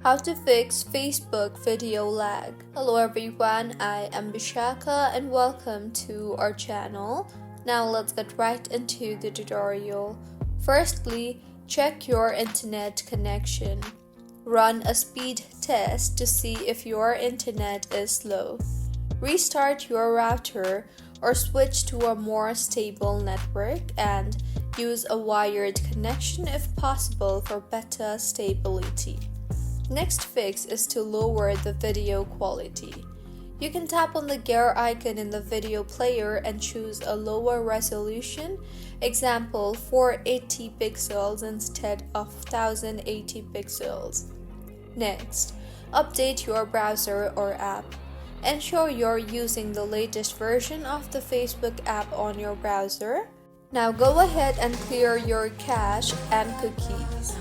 How to fix Facebook video lag. Hello everyone, I am Bishaka and welcome to our channel. Now let's get right into the tutorial. Firstly, check your internet connection. Run a speed test to see if your internet is slow. Restart your router or switch to a more stable network and use a wired connection if possible for better stability. Next fix is to lower the video quality. You can tap on the gear icon in the video player and choose a lower resolution, example 480 pixels instead of 1080 pixels. Next, update your browser or app. Ensure you're using the latest version of the Facebook app on your browser. Now go ahead and clear your cache and cookies.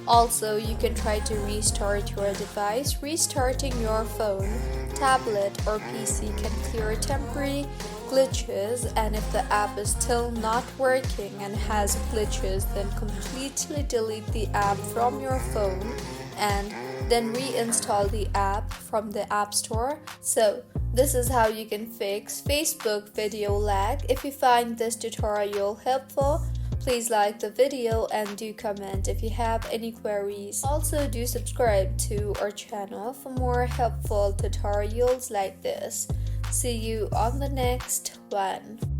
Also, you can try to restart your device. Restarting your phone, tablet, or PC can clear temporary glitches, and if the app is still not working and has glitches, then completely delete the app from your phone and then reinstall the app from the App Store. So, this is how you can fix Facebook video lag. If you find this tutorial helpful, please like the video and do comment if you have any queries. Also, do subscribe to our channel for more helpful tutorials like this. See you on the next one.